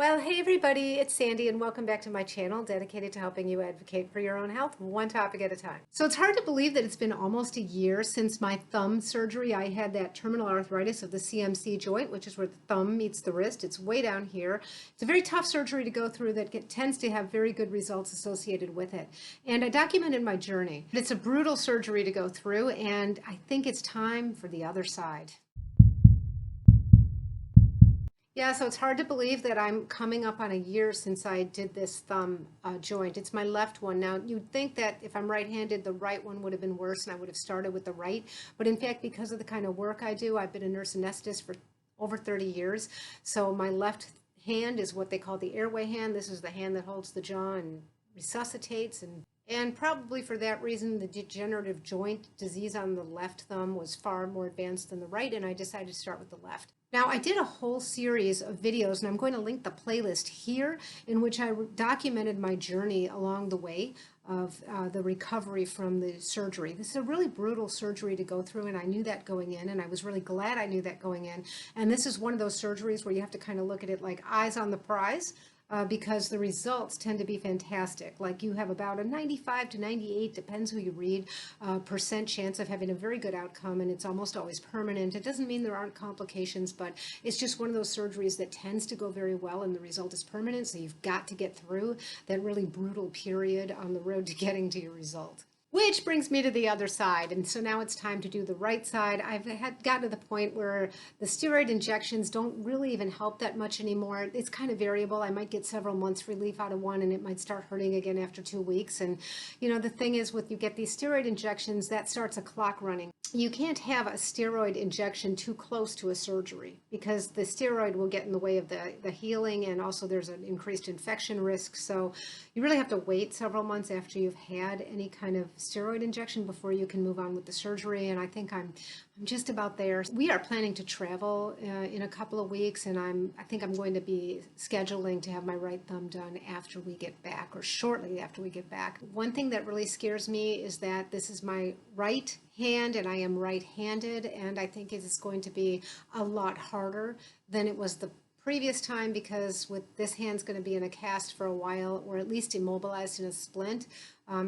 Well, hey everybody, it's Sandy and welcome back to my channel dedicated to helping you advocate for your own health, one topic at a time. So it's hard to believe that it's been almost a year since my thumb surgery. I had that terminal arthritis of the CMC joint, which is where the thumb meets the wrist. It's way down here. It's a very tough surgery to go through that tends to have very good results associated with it. And I documented my journey. It's a brutal surgery to go through, and I think it's time for the other side. Yeah, so it's hard to believe that I'm coming up on a year since I did this thumb joint. It's my left one. Now, you'd think that if I'm right-handed, the right one would have been worse and I would have started with the right. But in fact, because of the kind of work I do, I've been a nurse anesthetist for over 30 years. So my left hand is what they call the airway hand. This is the hand that holds the jaw and resuscitates, and probably for that reason, the degenerative joint disease on the left thumb was far more advanced than the right, and I decided to start with the left. Now, I did a whole series of videos, and I'm going to link the playlist here, in which I documented my journey along the way of the recovery from the surgery. This is a really brutal surgery to go through, and I knew that going in, and I was really glad I knew that going in. And this is one of those surgeries where you have to kind of look at it like eyes on the prize. Because the results tend to be fantastic. Like you have about a 95 to 98, depends who you read, percent chance of having a very good outcome, and it's almost always permanent. It doesn't mean there aren't complications, but it's just one of those surgeries that tends to go very well and the result is permanent, so you've got to get through that really brutal period on the road to getting to your result. Which brings me to the other side, and so now it's time to do the right side. I've gotten to the point where the steroid injections don't really even help that much anymore. It's kind of variable. I might get several months relief out of one, and it might start hurting again after 2 weeks. And the thing is, with you get these steroid injections, that starts a clock running. You can't have a steroid injection too close to a surgery because the steroid will get in the way of the healing, and also there's an increased infection risk. So you really have to wait several months after you've had any kind of steroid injection before you can move on with the surgery, and I think I'm just about there. We are planning to travel in a couple of weeks, and I think I'm going to be scheduling to have my right thumb done after we get back, or shortly after we get back. One thing that really scares me is that this is my right hand and I am right-handed, and I think it is going to be a lot harder than it was the previous time, because with this hand's going to be in a cast for a while, or at least immobilized in a splint.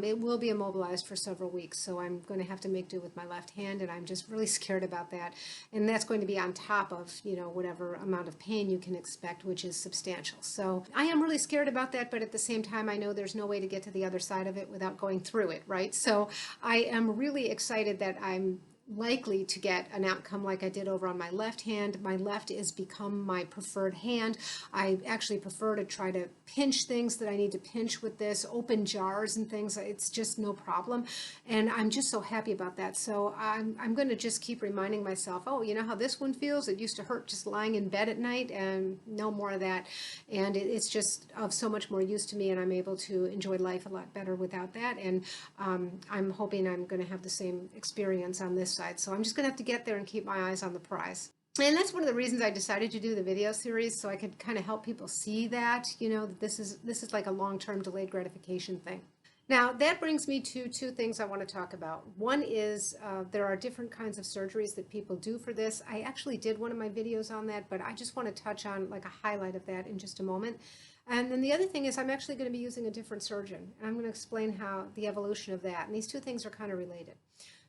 It will be immobilized for several weeks, so I'm going to have to make do with my left hand, and I'm just really scared about that. And that's going to be on top of, whatever amount of pain you can expect, which is substantial. So I am really scared about that, but at the same time, I know there's no way to get to the other side of it without going through it, right? So I am really excited that I'm likely to get an outcome like I did over on my left hand. My left has become my preferred hand. I actually prefer to try to pinch things that I need to pinch with this, open jars and things. It's just no problem. And I'm just so happy about that. So I'm going to just keep reminding myself, oh, you know how this one feels? It used to hurt just lying in bed at night, and no more of that. And it's just of so much more use to me, and I'm able to enjoy life a lot better without that. And I'm hoping I'm going to have the same experience on this side. So I'm just going to have to get there and keep my eyes on the prize. And that's one of the reasons I decided to do the video series, so I could kind of help people see that, that this is like a long-term delayed gratification thing. Now, that brings me to two things I want to talk about. One is there are different kinds of surgeries that people do for this. I actually did one of my videos on that, but I just want to touch on like a highlight of that in just a moment. And then the other thing is I'm actually going to be using a different surgeon, and I'm going to explain how the evolution of that. And these two things are kind of related.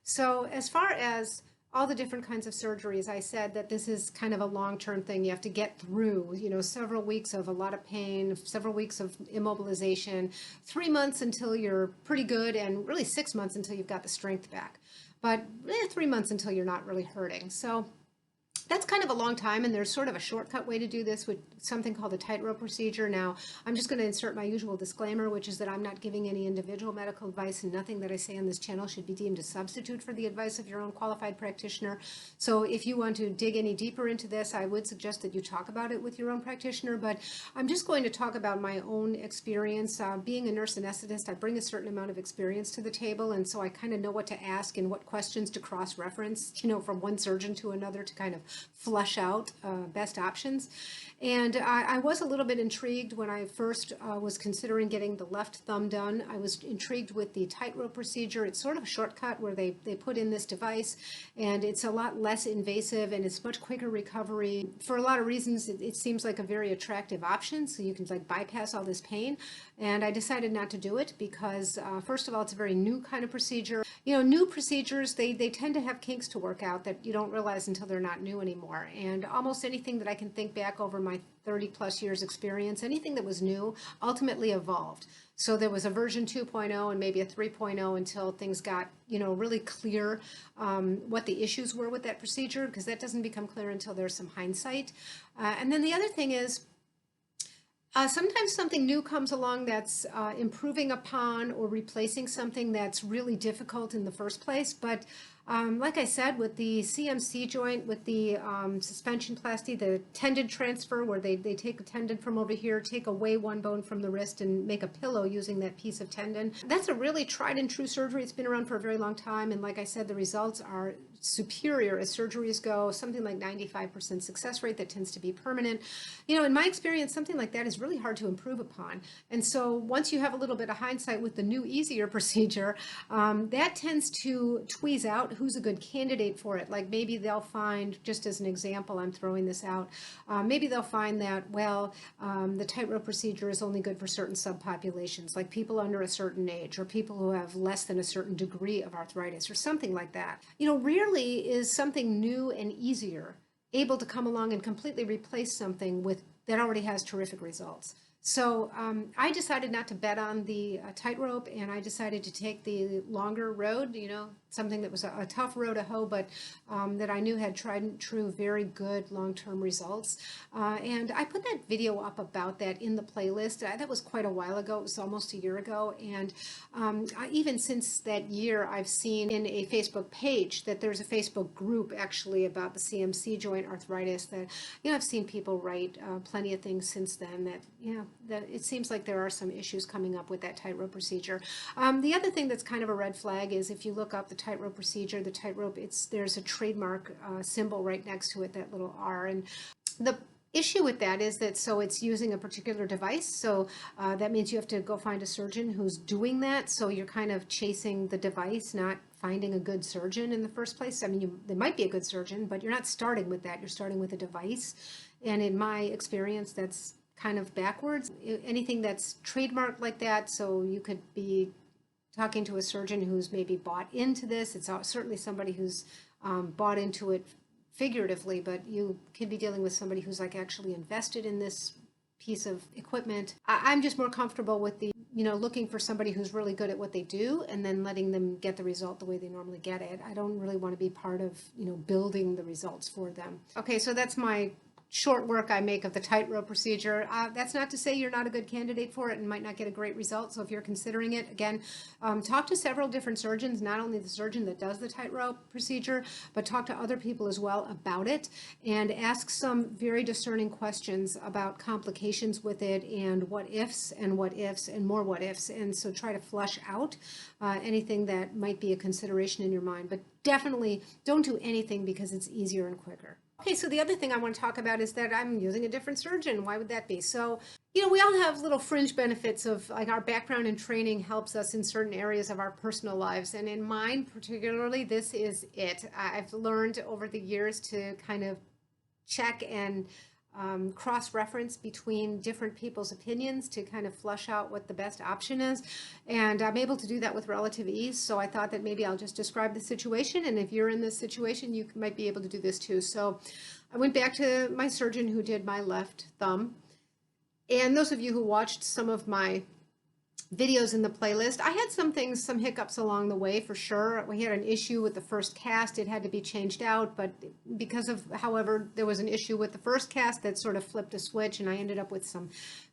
So as far as all the different kinds of surgeries, I said that this is kind of a long-term thing. You have to get through, several weeks of a lot of pain, several weeks of immobilization, 3 months until you're pretty good, and really 6 months until you've got the strength back. But 3 months until you're not really hurting. So that's kind of a long time, and there's sort of a shortcut way to do this with something called the tightrope procedure. Now, I'm just going to insert my usual disclaimer, which is that I'm not giving any individual medical advice, and nothing that I say on this channel should be deemed a substitute for the advice of your own qualified practitioner. So if you want to dig any deeper into this, I would suggest that you talk about it with your own practitioner, but I'm just going to talk about my own experience. Being a nurse anesthetist, I bring a certain amount of experience to the table, and so I kind of know what to ask and what questions to cross-reference, from one surgeon to another to kind of flush out best options. And I was a little bit intrigued when I first was considering getting the left thumb done. I was intrigued with the tightrope procedure. It's sort of a shortcut where they put in this device, and it's a lot less invasive and it's much quicker recovery. For a lot of reasons, it seems like a very attractive option. So you can like bypass all this pain. And I decided not to do it because, first of all, it's a very new kind of procedure. You know, new procedures, they tend to have kinks to work out that you don't realize until they're not new anymore. And almost anything that I can think back over my 30 plus years experience, anything that was new ultimately evolved. So there was a version 2.0 and maybe a 3.0 until things got, you know, really clear what the issues were with that procedure, because that doesn't become clear until there's some hindsight. And then the other thing is, sometimes something new comes along that's improving upon or replacing something that's really difficult in the first place. But like I said, with the CMC joint, with the suspension plasty, the tendon transfer, where they take a tendon from over here, take away one bone from the wrist and make a pillow using that piece of tendon. That's a really tried and true surgery. It's been around for a very long time. And like I said, the results are superior as surgeries go, something like 95% success rate that tends to be permanent. You know, in my experience, something like that is really hard to improve upon. And so once you have a little bit of hindsight with the new, easier procedure, that tends to tweeze out who's a good candidate for it. Like maybe they'll find, just as an example, I'm throwing this out, maybe they'll find that, well, the tightrope procedure is only good for certain subpopulations, like people under a certain age or people who have less than a certain degree of arthritis or something like that. You know, rarely is something new and easier able to come along and completely replace something with that already has terrific results. So I decided not to bet on the tightrope, and I decided to take the longer road, you know, something that was a tough road to hoe, but that I knew had tried and true, very good long-term results. And I put that video up about that in the playlist. That was quite a while ago. It was almost a year ago. And even since that year, I've seen in a Facebook page that there's a Facebook group actually about the CMC joint arthritis that, you know, I've seen people write plenty of things since then that, you know, that it seems like there are some issues coming up with that tightrope procedure. The other thing that's kind of a red flag is if you look up the tightrope procedure, the tightrope, there's a trademark symbol right next to it, that little R. And the issue with that is that, so it's using a particular device. So that means you have to go find a surgeon who's doing that. So you're kind of chasing the device, not finding a good surgeon in the first place. I mean, they might be a good surgeon, but you're not starting with that. You're starting with a device. And in my experience, that's kind of backwards. Anything that's trademarked like that, so you could be talking to a surgeon who's maybe bought into this. It's certainly somebody who's bought into it figuratively, but you could be dealing with somebody who's like actually invested in this piece of equipment. I'm just more comfortable with the, you know, looking for somebody who's really good at what they do and then letting them get the result the way they normally get it. I don't really want to be part of, you know, building the results for them. Okay, so that's my short work I make of the tightrope procedure. That's not to say you're not a good candidate for it and might not get a great result. So if you're considering it, again, talk to several different surgeons, not only the surgeon that does the tightrope procedure, but talk to other people as well about it and ask some very discerning questions about complications with it and what ifs and more what ifs. And so try to flush out anything that might be a consideration in your mind, but definitely don't do anything because it's easier and quicker. Okay, so the other thing I want to talk about is that I'm using a different surgeon. Why would that be? So, you know, we all have little fringe benefits of like our background and training helps us in certain areas of our personal lives. And in mine particularly, this is it. I've learned over the years to kind of check and cross-reference between different people's opinions to kind of flush out what the best option is. And I'm able to do that with relative ease. So I thought that maybe I'll just describe the situation. And if you're in this situation, you might be able to do this too. So I went back to my surgeon who did my left thumb. And those of you who watched some of my videos in the playlist, I had some hiccups along the way for sure. We had an issue with the first cast. It had to be changed out, but because of, however, there was an issue with the first cast that sort of flipped a switch, and I ended up with some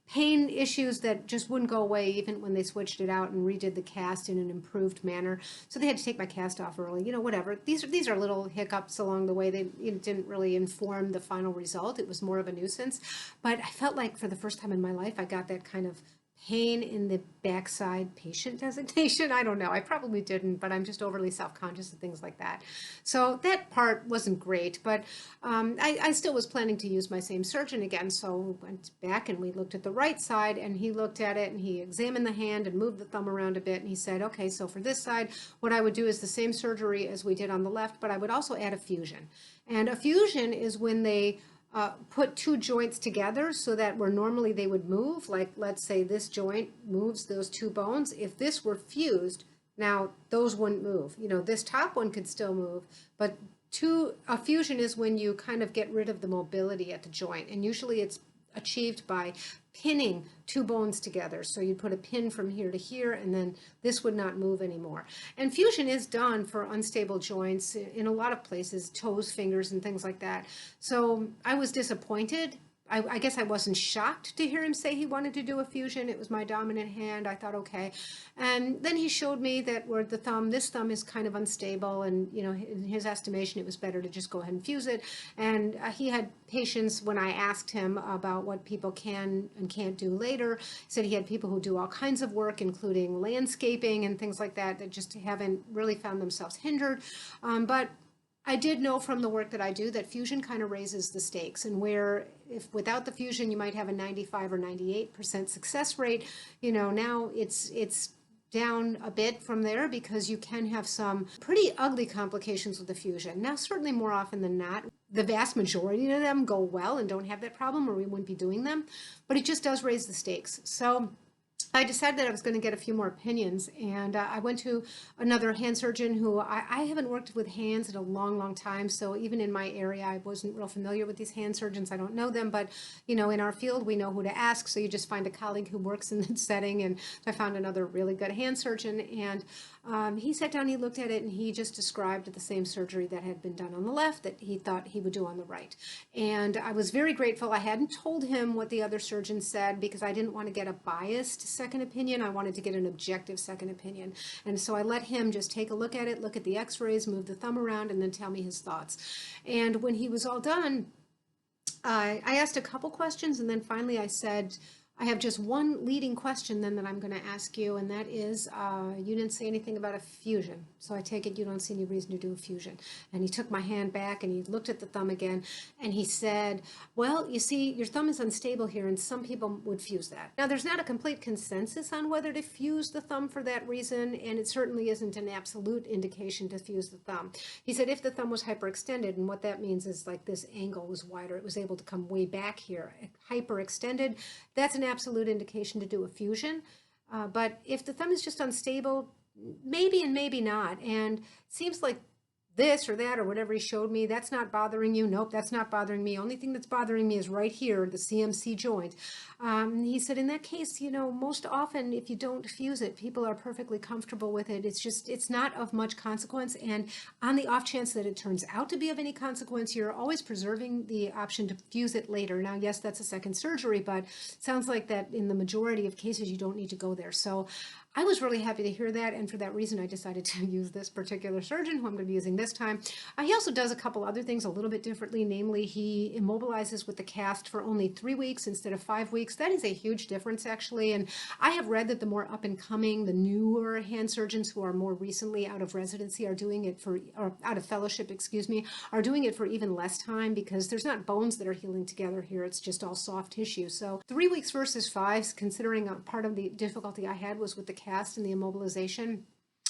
pain issues that just wouldn't go away even when they switched it out and redid the cast in an improved manner. So they had to take my cast off early, you know, whatever. These are little hiccups along the way. They didn't really inform the final result. It was more of a nuisance. But I felt like for the first time in my life, I got that kind of pain in the backside patient designation. I don't know. I probably didn't, but I'm just overly self-conscious of things like that. So that part wasn't great, but I still was planning to use my same surgeon again. So we went back and we looked at the right side, and he looked at it and he examined the hand and moved the thumb around a bit. And he said, okay, so for this side, what I would do is the same surgery as we did on the left, but I would also add a fusion. And a fusion is when they put two joints together so that where normally they would move, like let's say this joint moves those two bones. If this were fused, now those wouldn't move. You know, this top one could still move, but a fusion is when you kind of get rid of the mobility at the joint, and usually it's achieved by pinning two bones together. So you put a pin from here to here, and then this would not move anymore. And fusion is done for unstable joints in a lot of places, toes, fingers, and things like that. So I was disappointed. I guess I wasn't shocked to hear him say he wanted to do a fusion. It was my dominant hand. I thought, okay. And then he showed me that where the thumb, this thumb is kind of unstable, and you know, in his estimation, it was better to just go ahead and fuse it. And he had patients when I asked him about what people can and can't do later. He said he had people who do all kinds of work, including landscaping and things like that, that just haven't really found themselves hindered. But I did know from the work that I do that fusion kind of raises the stakes, and where if without the fusion you might have a 95 or 98% success rate, you know, now it's down a bit from there because you can have some pretty ugly complications with the fusion. Now, certainly more often than not, the vast majority of them go well and don't have that problem, or we wouldn't be doing them, but it just does raise the stakes. So I decided that I was going to get a few more opinions, and I went to another hand surgeon who I haven't worked with hands in a long, long time. So even in my area, I wasn't real familiar with these hand surgeons. I don't know them, but you know, in our field, we know who to ask. So you just find a colleague who works in that setting, and I found another really good hand surgeon, and he sat down, he looked at it, and he just described the same surgery that had been done on the left that he thought he would do on the right. And I was very grateful. I hadn't told him what the other surgeon said because I didn't want to get a biased second opinion. I wanted to get an objective second opinion. And so I let him just take a look at it, look at the x-rays, move the thumb around, and then tell me his thoughts. And when he was all done, I asked a couple questions, and then finally I said, I have just one leading question then that I'm going to ask you, and that is, you didn't say anything about a fusion. So I take it you don't see any reason to do a fusion. And he took my hand back and he looked at the thumb again, and he said, well, you see, your thumb is unstable here, and some people would fuse that. Now, there's not a complete consensus on whether to fuse the thumb for that reason, and it certainly isn't an absolute indication to fuse the thumb. He said if the thumb was hyperextended, and what that means is like this angle was wider, it was able to come way back here, hyperextended, that's an absolute indication to do a fusion. But if the thumb is just unstable, maybe and maybe not. And it seems like this or that or whatever he showed me, that's not bothering you. Nope, that's not bothering me. Only thing that's bothering me is right here, the CMC joint. He said, in that case, you know, most often if you don't fuse it, people are perfectly comfortable with it. It's not of much consequence. And on the off chance that it turns out to be of any consequence, you're always preserving the option to fuse it later. Now, yes, that's a second surgery, but it sounds like that in the majority of cases, you don't need to go there. So I was really happy to hear that, and for that reason, I decided to use this particular surgeon, who I'm going to be using this time. He also does a couple other things a little bit differently, namely, he immobilizes with the cast for only 3 weeks instead of 5 weeks. That is a huge difference, actually, and I have read that the more up-and-coming, the newer hand surgeons who are more recently out of residency are doing it for, or out of fellowship, excuse me, are doing it for even less time because there's not bones that are healing together here, it's just all soft tissue. So 3 weeks versus 5, considering part of the difficulty I had was with the cast and the immobilization,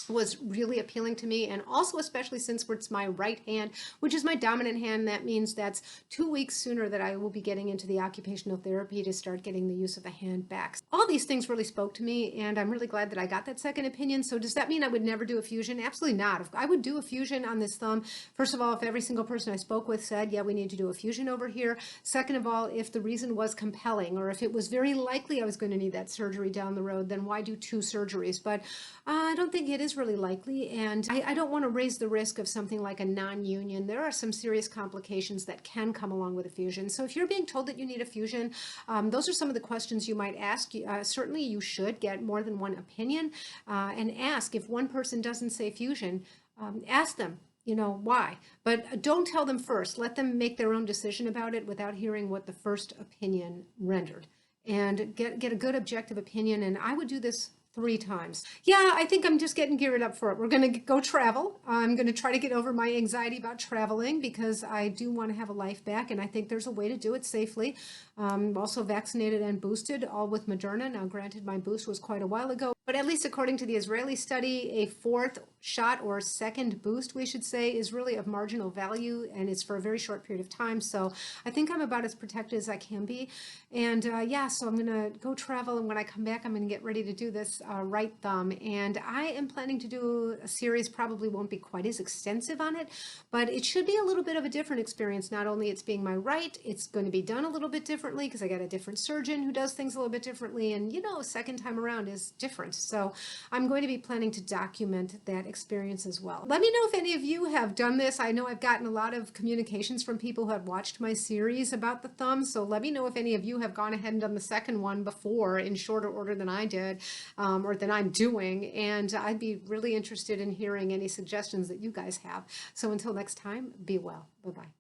was really appealing to me, and also especially since it's my right hand, which is my dominant hand. That means that's 2 weeks sooner that I will be getting into the occupational therapy to start getting the use of the hand back. All these things really spoke to me, and I'm really glad that I got that second opinion. So does that mean I would never do a fusion? Absolutely not. I would do a fusion on this thumb. First of all, if every single person I spoke with said, yeah, we need to do a fusion over here. Second of all, if the reason was compelling, or if it was very likely I was going to need that surgery down the road, then why do 2 surgeries? But I don't think it is really likely, and I don't want to raise the risk of something like a non-union. There are some serious complications that can come along with a fusion. So if you're being told that you need a fusion, those are some of the questions you might ask. Certainly you should get more than one opinion, and ask if one person doesn't say fusion, ask them, you know, why. But don't tell them first. Let them make their own decision about it without hearing what the first opinion rendered. and get a good objective opinion. And I would do this 3 times. Yeah, I think I'm just getting geared up for it. We're going to go travel. I'm going to try to get over my anxiety about traveling because I do want to have a life back, and I think there's a way to do it safely. Also vaccinated and boosted, all with Moderna. Now, granted, my boost was quite a while ago, but at least according to the Israeli study, a 4th shot, or second boost, we should say, is really of marginal value, and it's for a very short period of time. So I think I'm about as protected as I can be. And yeah, so I'm going to go travel, and when I come back, I'm going to get ready to do this right thumb. And I am planning to do a series, probably won't be quite as extensive on it, but it should be a little bit of a different experience. Not only it's being my right, it's going to be done a little bit differently because I got a different surgeon who does things a little bit differently. And you know, second time around is different. So I'm going to be planning to document that experience as well. Let me know if any of you have done this. I know I've gotten a lot of communications from people who have watched my series about the thumb. So let me know if any of you have gone ahead and done the second one before in shorter order than I did, or than I'm doing. And I'd be really interested in hearing any suggestions that you guys have. So until next time, be well. Bye-bye.